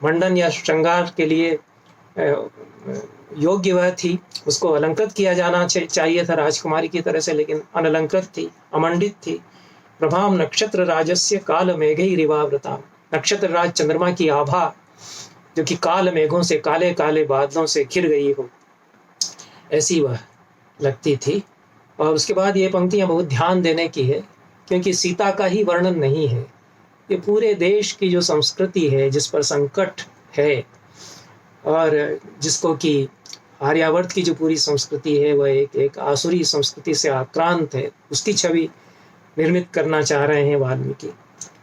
मंडन या श्रृंगार के लिए योग्य वह थी, उसको अलंकृत किया जाना चाहिए था राजकुमारी की तरह से, लेकिन अनलंकृत थी, अमंडित थी। प्रभाम नक्षत्र राजस्य काल मेघई रिवावृताम, नक्षत्र राज चंद्रमा की आभा जो कि काल मेघों से, काले काले बादलों से घिर गई हो, ऐसी वह लगती थी। और उसके बाद ये पंक्तियां बहुत ध्यान देने की है, क्योंकि सीता का ही वर्णन नहीं है, ये पूरे देश की जो संस्कृति है, जिस पर संकट है और जिसको कि आर्यावर्त की जो पूरी संस्कृति है वह एक आसुरी संस्कृति से आक्रांत है, उसकी छवि निर्मित करना चाह रहे हैं वाल्मीकि।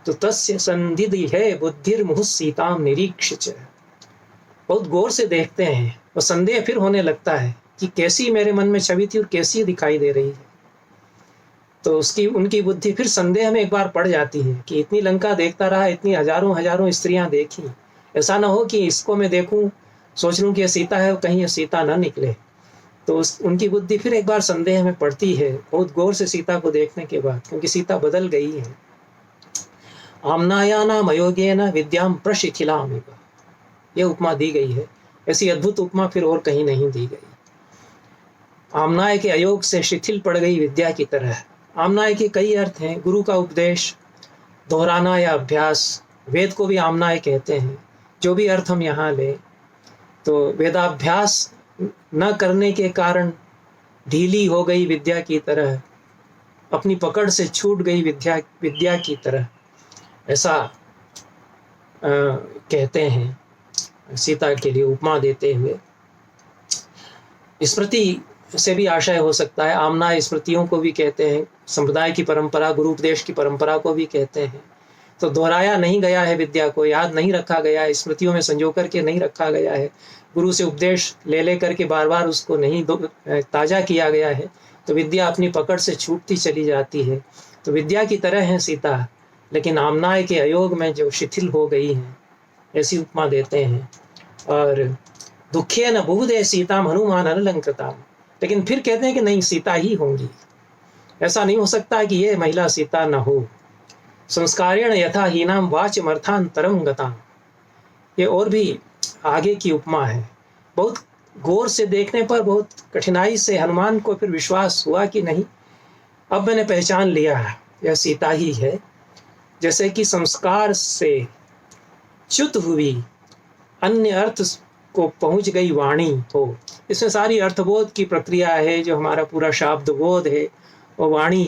तो तस्य संदिधि है बुद्धिर्मुहुः सीताम निरीक्ष्य, बहुत गौर से देखते हैं और संदेह फिर होने लगता है कि कैसी मेरे मन में छवि थी और कैसी दिखाई दे रही है। तो उनकी बुद्धि फिर संदेह में एक बार पड़ जाती है कि इतनी लंका देखता रहा, इतनी हजारों हजारों स्त्रियां देखी, ऐसा ना हो कि इसको मैं देखूं, सोच लूं कि यह सीता है, कहीं यह सीता ना निकले। तो उनकी बुद्धि फिर एक बार संदेह में पड़ती है बहुत गौर से सीता को देखने के बाद, क्योंकि सीता बदल गई है। आम्नायानाम अयोगेन विद्याम प्रशिथिलामिव, यह उपमा दी गई है। ऐसी अद्भुत उपमा फिर और कहीं नहीं दी गई। आम्नाय के अयोग से शिथिल पड़ गई विद्या की तरह। आम्नाय के कई अर्थ हैं, गुरु का उपदेश, दोहराना या अभ्यास, वेद को भी आम्नाय कहते हैं। जो भी अर्थ हम यहाँ लें, तो वेदाभ्यास न करने के कारण ढीली हो गई विद्या की तरह, अपनी पकड़ से छूट गई विद्या की तरह, ऐसा कहते हैं सीता के लिए उपमा देते हुए। स्मृति से भी आशय हो सकता है, आमना स्मृतियों को भी कहते हैं, संप्रदाय की परंपरा, गुरु उपदेश की परंपरा को भी कहते हैं। तो दोहराया नहीं गया है, विद्या को याद नहीं रखा गया है, स्मृतियों में संजो करके नहीं रखा गया है, गुरु से उपदेश ले करके बार बार उसको नहीं ताज़ा किया गया है, तो विद्या अपनी पकड़ से छूटती चली जाती है। तो विद्या की तरह है सीता, लेकिन आमनाय के अयोग में जो शिथिल हो गई हैं, ऐसी उपमा देते हैं। और दुखे न बहुदे सीताम हनुमान अनलंकृताम, लेकिन फिर कहते हैं कि नहीं, सीता ही होंगी, ऐसा नहीं हो सकता कि ये महिला सीता न हो। संस्कारेण यथा हीनाम वाचमर्थांतरम गताम, ये और भी आगे की उपमा है। बहुत गौर से देखने पर, बहुत कठिनाई से हनुमान को फिर विश्वास हुआ कि नहीं, अब मैंने पहचान लिया है, यह सीता ही है। जैसे कि संस्कार से च्युत हुई, अन्य अर्थ को पहुंच गई वाणी हो। इसमें सारी अर्थबोध की प्रक्रिया है, जो हमारा पूरा शाब्द बोध है और वाणी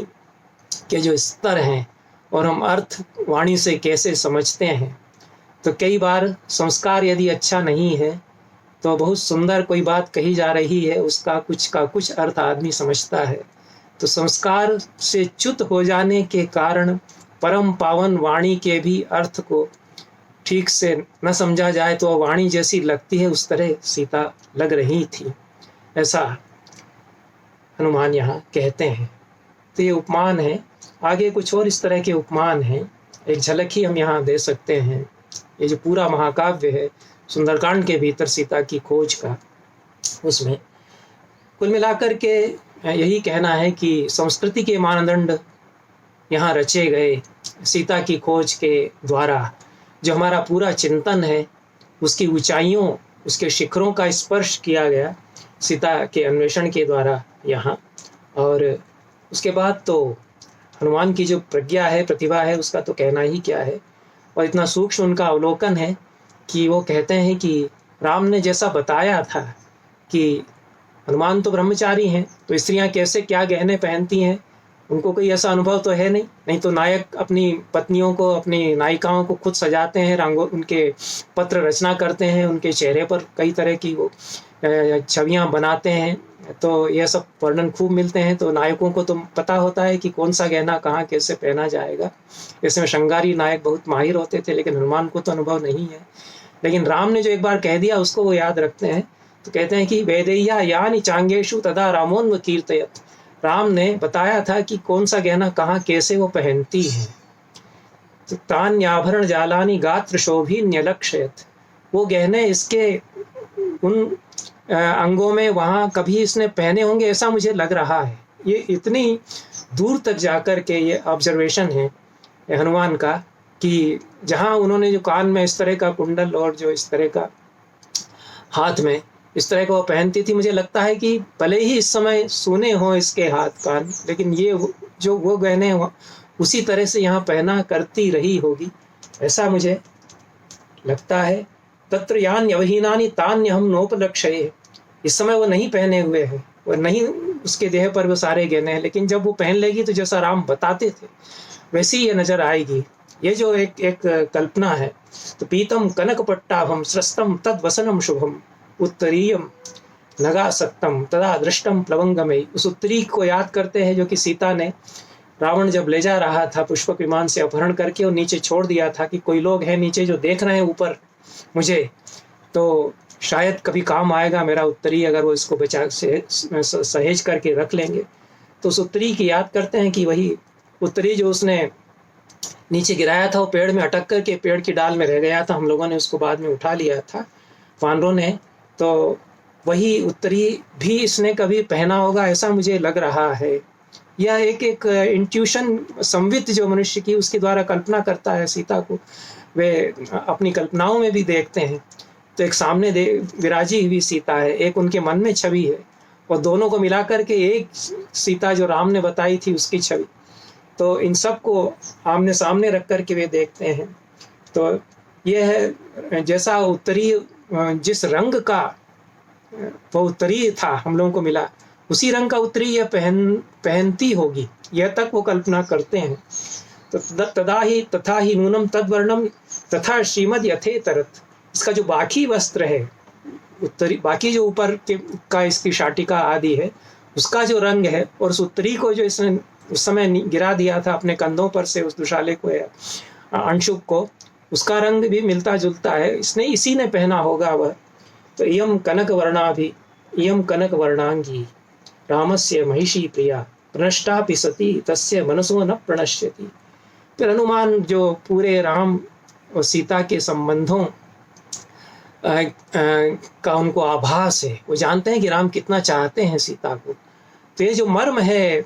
के जो स्तर हैं, और हम अर्थ वाणी से कैसे समझते हैं। तो कई बार संस्कार यदि अच्छा नहीं है, तो बहुत सुंदर कोई बात कही जा रही है, उसका कुछ अर्थ आदमी समझता है। तो संस्कार से च्युत हो जाने के कारण परम पावन वाणी के भी अर्थ को ठीक से न समझा जाए तो वाणी जैसी लगती है, उस तरह सीता लग रही थी, ऐसा हनुमान यहाँ कहते हैं। तो ये उपमान है। आगे कुछ और इस तरह के उपमान हैं, एक झलक ही हम यहाँ दे सकते हैं। ये जो पूरा महाकाव्य है सुंदरकांड के भीतर सीता की खोज का, उसमें कुल मिलाकर के यही कहना है कि संस्कृति के मानदंड यहाँ रचे गए सीता की खोज के द्वारा। जो हमारा पूरा चिंतन है, उसकी ऊंचाइयों, उसके शिखरों का स्पर्श किया गया सीता के अन्वेषण के द्वारा यहाँ। और उसके बाद तो हनुमान की जो प्रज्ञा है, प्रतिभा है, उसका तो कहना ही क्या है। और इतना सूक्ष्म उनका अवलोकन है कि वो कहते हैं कि राम ने जैसा बताया था कि हनुमान तो ब्रह्मचारी हैं, तो स्त्रियां कैसे क्या गहने पहनती हैं, उनको कोई ऐसा अनुभव तो है नहीं तो नायक अपनी पत्नियों को, अपनी नायिकाओं को खुद सजाते हैं, उनके पत्र रचना करते हैं, उनके चेहरे पर कई तरह की वो छवियां बनाते हैं। तो यह सब वर्णन खूब मिलते हैं। तो नायकों को तो पता होता है कि कौन सा गहना कहाँ कैसे पहना जाएगा। इसमें श्रृंगारी नायक बहुत माहिर होते थे, लेकिन हनुमान को तो अनुभव नहीं है। लेकिन राम ने जो एक बार कह दिया उसको वो याद रखते हैं। तो कहते हैं कि वेदैया यानि चांगेशु तदा रामोन्व कीर्तयत, राम ने बताया था कि कौन सा गहना कहाँ कैसे वो पहनती है। तो तान्याभरण जालानी गात्र शोभी न्यलक्षयत, वो गहने इसके उन अंगों में वहाँ कभी इसने पहने होंगे, ऐसा मुझे लग रहा है। ये इतनी दूर तक जाकर के ये ऑब्जर्वेशन है हनुमान का, कि जहाँ उन्होंने जो कान में इस तरह का कुंडल और जो इस तरह का हाथ में इस तरह का वो पहनती थी, मुझे लगता है कि भले ही इस समय सोने हों इसके हाथ कान, लेकिन ये जो वो गहने उसी तरह से यहाँ पहना करती रही होगी, ऐसा मुझे लगता है। तत्र यान्यवहीनानि तान्यहं नोपलक्षये। इस समय वो नहीं पहने हुए हैं, वो नहीं, उसके देह पर वो सारे गहने हैं, लेकिन जब वो पहन लेगी तो जैसा राम बताते थे वैसी ये नजर आएगी। ये जो एक कल्पना है। तो पीतम कनकपट्टाभम स्रस्तम तद्वसनम शुभम उत्तरीयम नगासक्तम तदा दृष्टम प्लवंगमयी। उस उत्तरी को याद करते हैं जो कि सीता ने रावण जब ले जा रहा था पुष्पक विमान से अपहरण करके, और नीचे छोड़ दिया था कि कोई लोग हैं नीचे जो देख रहे हैं ऊपर मुझे, तो शायद कभी काम आएगा मेरा उत्तरी, अगर वो इसको बचा से सहेज करके रख लेंगे। तो उस उत्तरी की याद करते हैं कि वही उत्तरी जो उसने नीचे गिराया था वो पेड़ में अटक करके पेड़ की डाल में रह गया था, हम लोगों ने उसको बाद में उठा लिया था वानरों ने। तो वही उत्तरी भी इसने कभी पहना होगा, ऐसा मुझे लग रहा है। यह एक इंट्यूशन संवित जो मनुष्य की उसके द्वारा कल्पना करता है सीता को, वे अपनी कल्पनाओं में भी देखते हैं। तो एक सामने विराजी हुई सीता है, एक उनके मन में छवि है, और दोनों को मिलाकर के एक सीता जो राम ने बताई थी उसकी छवि। तो इन सब को आमने सामने रख कर के वे देखते हैं। तो यह है जैसा उत्तरी जिस रंग का वो उत्तरी था हम लोगों को मिला, उसी रंग का उत्तरी यह पहनती होगी, यह तक वो कल्पना करते हैं। तो तदा ही तथा ही नूनम तद्वर्णम तथा श्रीमद यथे तरत। इसका जो बाकी वस्त्र है उत्तरी, बाकी जो ऊपर का इसकी शाटिका आदि है उसका जो रंग है, और उस उत्तरी को जो इसने उस समय गिरा दिया था अपने कंधों पर से उस दुशाले को या अंशुक को, उसका रंग भी मिलता जुलता है, इसने इसी ने पहना होगा वह। तो इयम कनक वर्णाभि इयम कनक वर्णांगी रामस्य महिषी प्रिया प्रणष्टापि सती तस्य मनसो न प्रणश्यति। फिर हनुमान जो पूरे राम और सीता के संबंधों का उनको आभास है, वो जानते हैं कि राम कितना चाहते हैं सीता को। तो ये जो मर्म है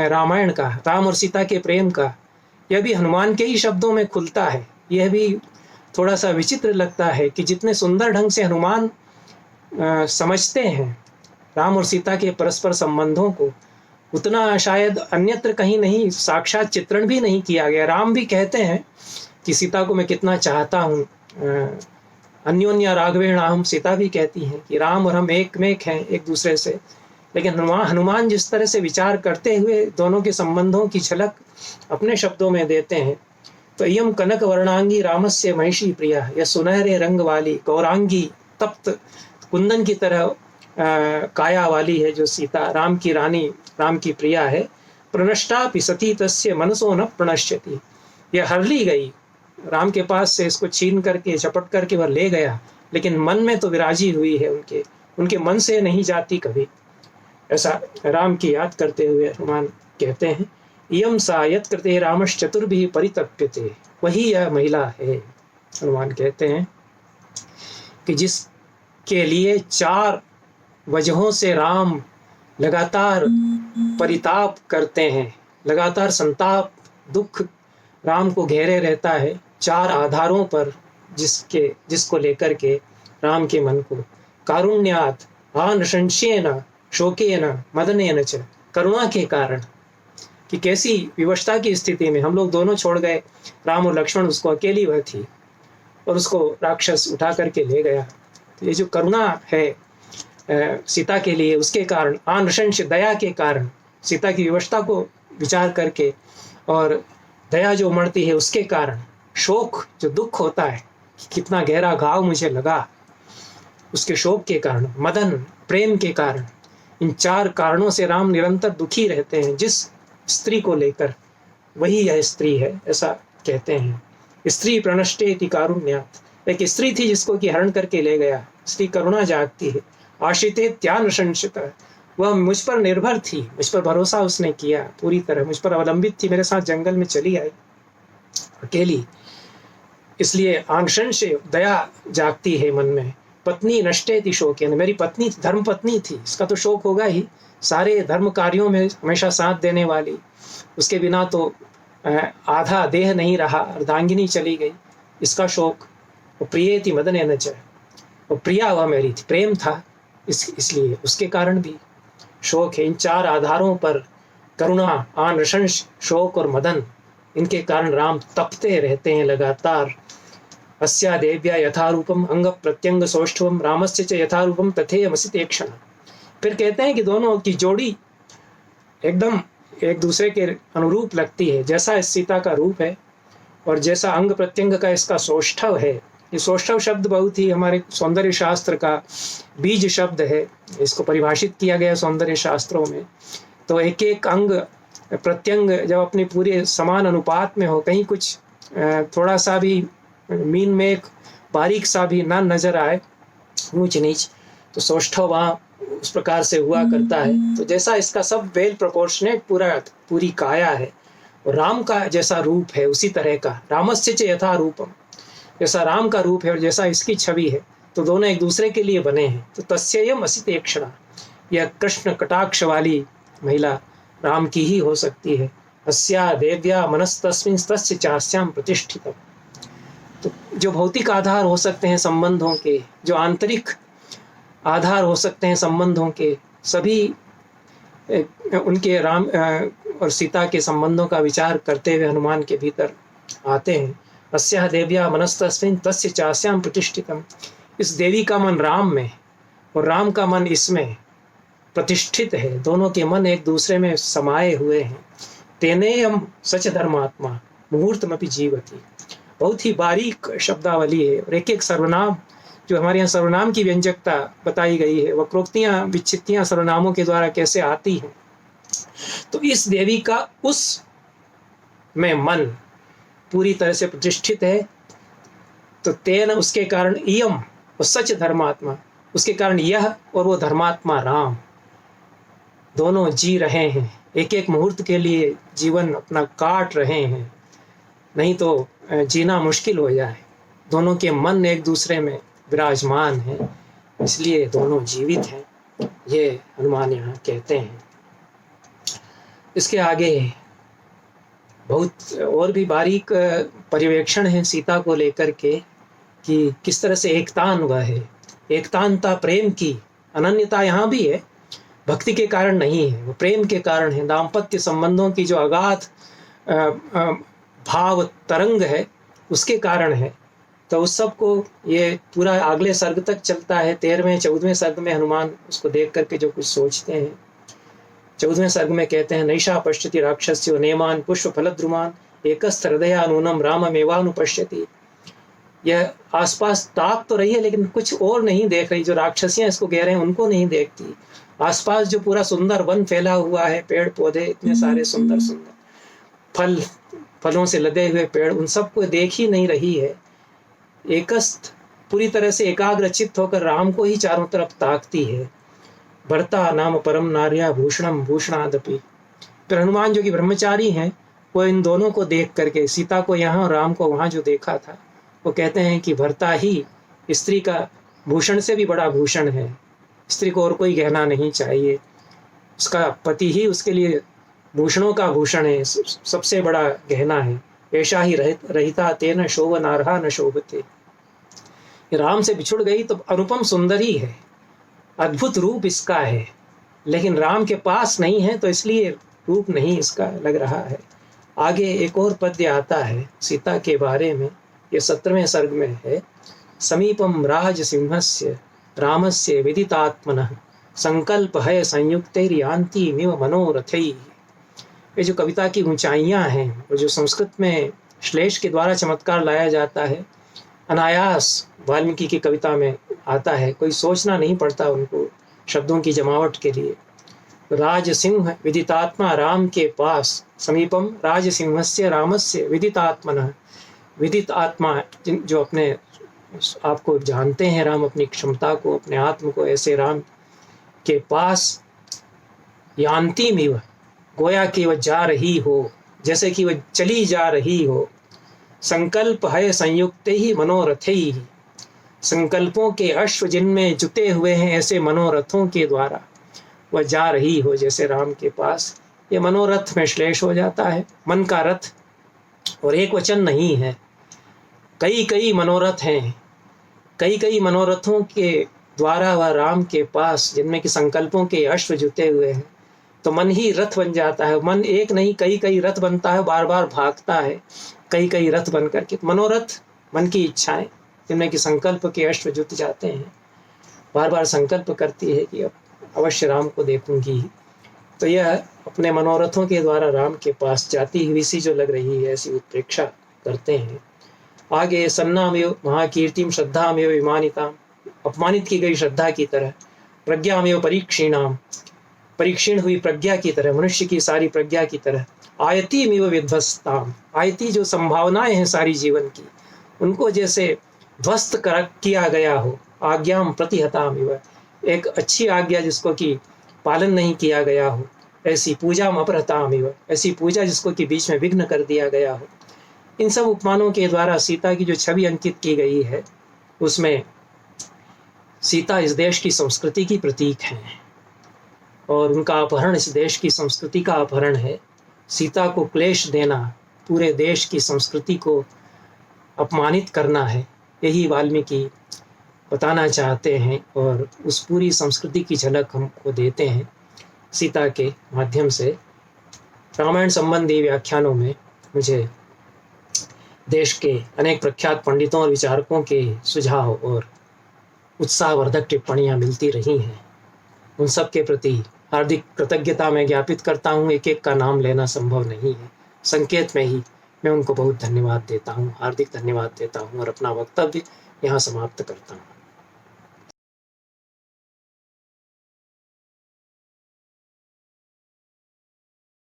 रामायण का, राम और सीता के प्रेम का, यह भी हनुमान के ही शब्दों में खुलता है। यह भी थोड़ा सा विचित्र लगता है कि जितने सुंदर ढंग से हनुमान समझते हैं राम और सीता के परस्पर संबंधों को, उतना शायद अन्यत्र कहीं नहीं साक्षात चित्रण भी नहीं किया गया। राम भी कहते हैं कि सीता को मैं कितना चाहता हूँ, अन्योन्या राघवेण अहम, सीता भी कहती हैं कि राम और हम एक में एक हैं एक दूसरे से। लेकिन हनुमान जिस तरह से विचार करते हुए दोनों के संबंधों की झलक अपने शब्दों में देते हैं। तो इयम कनक वर्णांगी रामस्य महिषी प्रिया, यह सुनहरे रंग वाली गौरांगी तप्त कुंदन की तरह काया वाली है जो सीता, राम की रानी, राम की प्रिया है। प्रणष्टापि सती तस्य मनसो न प्रणश्यति, यह हर ली गई राम के पास से, इसको छीन करके झपट करके वह ले गया, लेकिन मन में तो विराजी हुई है, उनके मन से नहीं जाती कभी। ऐसा राम की याद करते हुए हनुमान कहते हैं इयम सा यत् कृते रामश्चतुर्भिः परितप्यते, वही यह महिला है। हनुमान कहते हैं कि जिसके लिए 4 वजहों से राम लगातार परिताप करते हैं, लगातार संताप दुख राम को घेरे रहता है, 4 आधारों पर जिसको लेकर के राम के मन को कारुण्यात आनशंस्येन शोकेन मदनेन च, करुणा के कारण, कि कैसी विवशता की स्थिति में हम लोग दोनों छोड़ गए, राम और लक्ष्मण, उसको अकेली वह थी और उसको राक्षस उठा करके ले गया। तो ये जो करुणा है सीता के लिए, उसके कारण आनशंस, दया के कारण, सीता की विवशता को विचार करके और दया जो उमड़ती है उसके कारण, शोक जो दुख होता है कि कितना गहरा घाव मुझे लगा, उसके शोक के कारण, मदन प्रेम के कारण, इन 4 कारणों से राम निरंतर दुखी रहते हैं जिस स्त्री को लेकर, वही यह स्त्री है, ऐसा कहते हैं। स्त्री प्रणष्टेति कारुण्यात्, एक स्त्री थी जिसको कि हरण करके ले गया, स्त्री करुणा जागती है। आश्रिते त्यानुशंसित, वह मुझ पर निर्भर थी, मुझ पर भरोसा उसने किया पूरी तरह, मुझ पर अवलंबित थी, मेरे साथ जंगल में चली आई अकेली। इसलिए आंशंश दया जागती है मन में। पत्नी नष्टेति शोकेन, मेरी पत्नी धर्म पत्नी थी, इसका तो शोक होगा ही, सारे धर्म कार्यों में हमेशा साथ देने वाली, उसके बिना तो आधा देह नहीं रहा, अर्धांगिनी चली गई, इसका शोक। प्रियेति मदनेन च, वो प्रिया वह मेरी थी, प्रेम था, इसलिए उसके कारण भी शोक है। इन चार आधारों पर करुणा, आनशंस, शोक और मदन, इनके कारण राम तपते रहते हैं लगातार। अस्या देव्या यथारूपम अंग प्रत्यंग सौष्ठवम रामस्य च यथारूपम तथेयमसिते क्षण। फिर कहते हैं कि दोनों की जोड़ी एकदम एक दूसरे के अनुरूप लगती है, जैसा इस सीता का रूप है और जैसा अंग प्रत्यंग का इसका सौष्ठव है। ये सौष्ठव शब्द बहुत ही हमारे सौंदर्य शास्त्र का बीज शब्द है, इसको परिभाषित किया गया सौंदर्य शास्त्रों में। तो एक एक अंग प्रत्यंग जब अपने पूरे समान अनुपात में हो, कहीं कुछ थोड़ा सा भी मीन में एक बारीक सा भी ना नजर आए ऊंच नीच, तो सौष्ठव वहाँ उस प्रकार से हुआ करता है। तो जैसा इसका सब वेल प्रोपोर्शनेट पूरी काया है, और राम का जैसा रूप है उसी तरह का, रामस्य च यथा रूपम, जैसा राम का रूप है और जैसा इसकी छवि है, तो दोनों एक दूसरे के लिए बने हैं। तो तस्ययम असिते क्षणा, यह कृष्ण कटाक्ष वाली महिला राम की ही हो सकती है। अस्या देव्या मनस्तस्मिन् तस्य चास्याम प्रतिष्ठितम। तो जो भौतिक आधार हो सकते हैं संबंधों के, जो आंतरिक आधार हो सकते हैं संबंधों के, सभी उनके राम और सीता के संबंधों का विचार करते हुए हनुमान के भीतर आते हैं। अस्या देव्या मनस्तस्मिन् तस्य चास्याम प्रतिष्ठितम, इस देवी का मन राम में और राम का मन इसमें प्रतिष्ठित है, दोनों के मन एक दूसरे में समाये हुए हैं। तेनेयम सच धर्मात्मा मुहूर्तमपि जीवति, बहुत ही बारीक शब्दावली है, और एक एक सर्वनाम जो हमारे यहाँ सर्वनाम की व्यंजकता बताई गई है, वक्रोक्तियाँ विच्छित्तियाँ सर्वनामों के द्वारा कैसे आती हैं। तो इस देवी का उस में मन पूरी तरह से प्रतिष्ठित है। तो तेन, उसके कारण इयम, और सच धर्मात्मा, उसके कारण यह और वो धर्मात्मा राम दोनों जी रहे हैं, एक एक मुहूर्त के लिए जीवन अपना काट रहे हैं, नहीं तो जीना मुश्किल हो जाए। दोनों के मन एक दूसरे में विराजमान है, इसलिए दोनों जीवित हैं, ये हनुमान यहाँ कहते हैं। इसके आगे बहुत और भी बारीक पर्यवेक्षण है सीता को लेकर के, कि किस तरह से एकतान वह है, एकतानता प्रेम की, अनन्यता यहाँ भी है, भक्ति के कारण नहीं है, वो प्रेम के कारण है। दाम्पत्य संबंधों की जो अगाध भाव तरंग है उसके कारण है। तो उस सब को ये पूरा अगले सर्ग तक चलता है। 13वें 14वें सर्ग में हनुमान उसको देख करके जो कुछ सोचते हैं। 14वें सर्ग में कहते हैं, नैषा पश्यति राक्षस्यो नेमान पुष्प फलद्रुमान एकस्थ हृदया नूनम राममेवानुपश्यति। यह आसपास ताक तो रही है लेकिन कुछ और नहीं देख रही, जो राक्षसियां इसको कह रहे हैं उनको नहीं देखती। आसपास जो पूरा सुंदर वन फैला हुआ है, पेड़ पौधे इतने सारे सुंदर सुंदर, फलों से लदे हुए पेड़, उन सबको देख ही नहीं रही है। एकस्थ पूरी तरह से एकाग्रचित्त होकर राम को ही चारों तरफ ताकती है। भरता नाम परम नार्या भूषणम भूषणादपि। फिर हनुमान जो कि ब्रह्मचारी हैं, वो इन दोनों को देख करके, सीता को यहाँ और राम को वहाँ जो देखा था, वो कहते हैं कि भरता ही स्त्री का भूषण से भी बड़ा भूषण है। स्त्री को और कोई गहना नहीं चाहिए, उसका पति ही उसके लिए भूषणों का भूषण है, सबसे बड़ा गहना है। ऐसा ही रहिता तेन शोभनार्हा न शोभते। राम से बिछुड़ गई तो अनुपम सुंदरी है, अद्भुत रूप इसका है, लेकिन राम के पास नहीं है तो इसलिए रूप नहीं इसका लग रहा है। आगे एक और पद्य आता है सीता के बारे में, ये 17वें सर्ग में है। समीपम राज सिंहस्य रामस्य विदितात्मनः संकल्प है संयुक्तैर्यान्ति मिव मनोरथैः। ये जो कविता की ऊंचाइयां हैं, और जो संस्कृत में श्लेष के द्वारा चमत्कार लाया जाता है, अनायास वाल्मीकि की कविता में आता है, कोई सोचना नहीं पड़ता उनको शब्दों की जमावट के लिए। राज सिंह विदितात्मा राम के पास, समीपम राज सिंहस्य रामस्य विदितात्मनः। विदित आत्मा जो अपने आपको जानते हैं, राम अपनी क्षमता को, अपने आत्म को, ऐसे राम के पास यान्ति मिव, गोया कि वह जा रही हो, जैसे कि वह चली जा रही हो। संकल्प है संयुक्त ही मनोरथ ही। संकल्पों के अश्व जिनमें जुटे हुए हैं, ऐसे मनोरथों के द्वारा वह जा रही हो जैसे राम के पास। ये मनोरथ में श्लेष हो जाता है, मन का रथ, और एक वचन नहीं है, कई कई मनोरथ हैं। कई कई मनोरथों के द्वारा वह राम के पास, जिनमें कि संकल्पों के अश्व जुटे हुए हैं, तो मन ही रथ बन जाता है। मन एक नहीं, कई कई रथ बनता है, बार बार भागता है कई कई रथ बन करके। मनोरथ मन की इच्छाएं, जिनमें कि संकल्प के अश्व जुट जाते हैं, बार बार संकल्प करती है कि अब अवश्य राम को देखूंगी। तो यह अपने मनोरथों के द्वारा राम के पास जाती हुई सी जो लग रही है, ऐसी उत्प्रेक्षा करते हैं। आगे सन्नामेव महाकीर्तिम श्रद्धामेव विमानिताम, अपमानित की गई श्रद्धा की तरह, प्रज्ञामेव परीक्षीणाम, परीक्षीण हुई प्रज्ञा की तरह, मनुष्य की सारी प्रज्ञा की तरह, आयति मेव विध्वस्ताम, आयति जो संभावनाएं हैं सारी जीवन की, उनको जैसे ध्वस्त किया गया हो। आज्ञाम प्रतिहताम इव, एक अच्छी आज्ञा जिसको कि पालन नहीं किया गया हो, ऐसी पूजा अपहृताम इव, ऐसी पूजा जिसको कि बीच में विघ्न कर दिया गया हो। इन सब उपमानों के द्वारा सीता की जो छवि अंकित की गई है, उसमें सीता इस देश की संस्कृति की प्रतीक है, और उनका अपहरण इस देश की संस्कृति का अपहरण है। सीता को क्लेश देना पूरे देश की संस्कृति को अपमानित करना है, यही वाल्मीकि बताना चाहते हैं, और उस पूरी संस्कृति की झलक हमको देते हैं सीता के माध्यम से। रामायण संबंधी व्याख्यानों में मुझे देश के अनेक प्रख्यात पंडितों और विचारकों के सुझाव और उत्साहवर्धक टिप्पणियां मिलती रही हैं। उन सब के प्रति हार्दिक कृतज्ञता मैं ज्ञापित करता हूँ। एक एक का नाम लेना संभव नहीं है, संकेत में ही मैं उनको बहुत धन्यवाद देता हूँ, हार्दिक धन्यवाद देता हूँ, और अपना वक्तव्य यहाँ समाप्त करता हूँ।